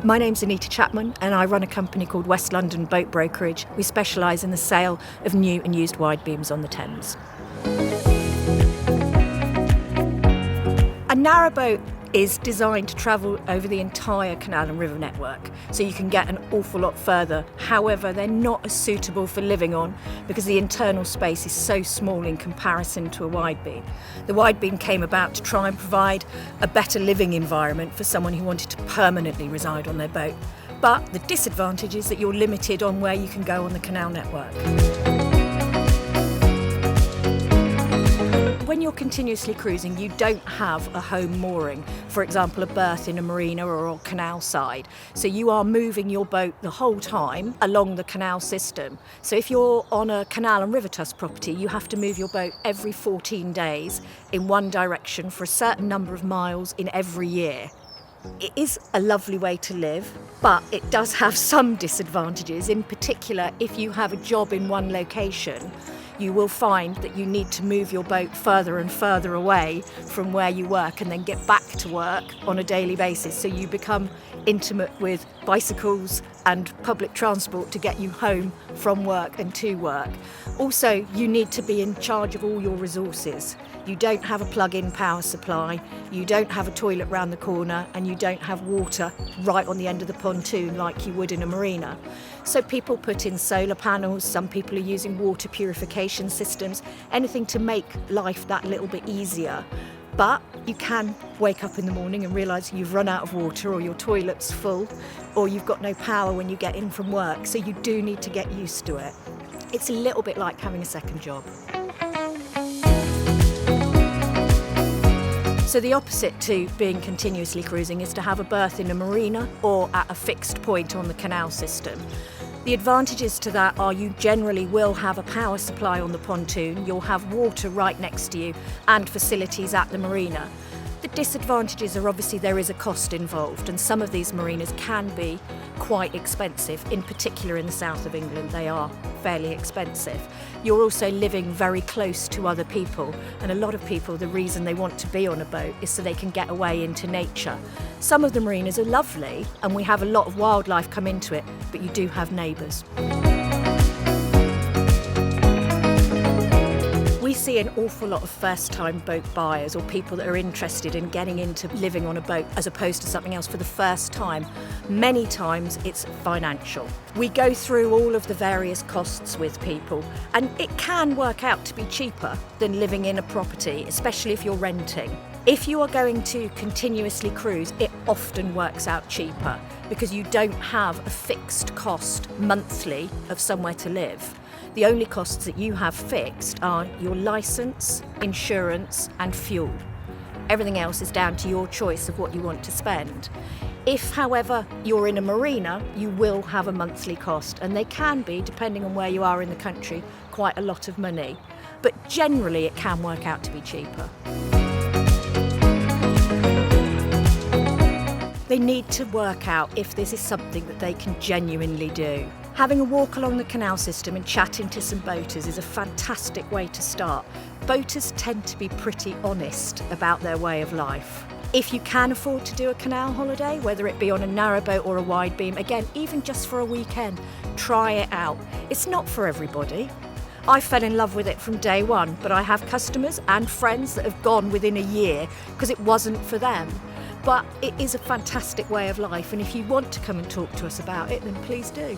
My name's Anita Chapman and I run a company called West London Boat Brokerage. We specialise in the sale of new and used wide beams on the Thames. A narrowboat is designed to travel over the entire canal and river network, so you can get an awful lot further. However, they're not as suitable for living on because the internal space is so small in comparison to a wide beam. The wide beam came about to try and provide a better living environment for someone who wanted to permanently reside on their boat. But the disadvantage is that you're limited on where you can go on the canal network. When you're continuously cruising, you don't have a home mooring, for example, a berth in a marina or a canal side. So you are moving your boat the whole time along the canal system. So if you're on a canal and river truss property, you have to move your boat every 14 days in one direction for a certain number of miles in every year. It is a lovely way to live, but it does have some disadvantages. In particular, if you have a job in one location, you will find that you need to move your boat further and further away from where you work and then get back to work on a daily basis. So you become intimate with bicycles and public transport to get you home from work and to work. Also, you need to be in charge of all your resources. You don't have a plug-in power supply, you don't have a toilet round the corner, and you don't have water right on the end of the pontoon like you would in a marina. So people put in solar panels, some people are using water purification systems, anything to make life that little bit easier. But you can wake up in the morning and realise you've run out of water, or your toilet's full, or you've got no power when you get in from work, so you do need to get used to it. It's a little bit like having a second job. So the opposite to being continuously cruising is to have a berth in a marina or at a fixed point on the canal system. The advantages to that are you generally will have a power supply on the pontoon, you'll have water right next to you and facilities at the marina. The disadvantages are obviously there is a cost involved, and some of these marinas can be quite expensive. In particular in the south of England, they are fairly expensive. You're also living very close to other people, and a lot of people, the reason they want to be on a boat is so they can get away into nature. Some of the marinas are lovely and we have a lot of wildlife come into it, but you do have neighbours. We see an awful lot of first-time boat buyers or people that are interested in getting into living on a boat as opposed to something else for the first time. Many times it's financial. We go through all of the various costs with people, and it can work out to be cheaper than living in a property, especially if you're renting. If you are going to continuously cruise, it often works out cheaper because you don't have a fixed cost monthly of somewhere to live. The only costs that you have fixed are your licence, insurance and fuel. Everything else is down to your choice of what you want to spend. If, however, you're in a marina, you will have a monthly cost, and they can be, depending on where you are in the country, quite a lot of money. But generally it can work out to be cheaper. They need to work out if this is something that they can genuinely do. Having a walk along the canal system and chatting to some boaters is a fantastic way to start. Boaters tend to be pretty honest about their way of life. If you can afford to do a canal holiday, whether it be on a narrowboat or a wide beam, again, even just for a weekend, try it out. It's not for everybody. I fell in love with it from day one, but I have customers and friends that have gone within a year because it wasn't for them. But it is a fantastic way of life, and if you want to come and talk to us about it, then please do.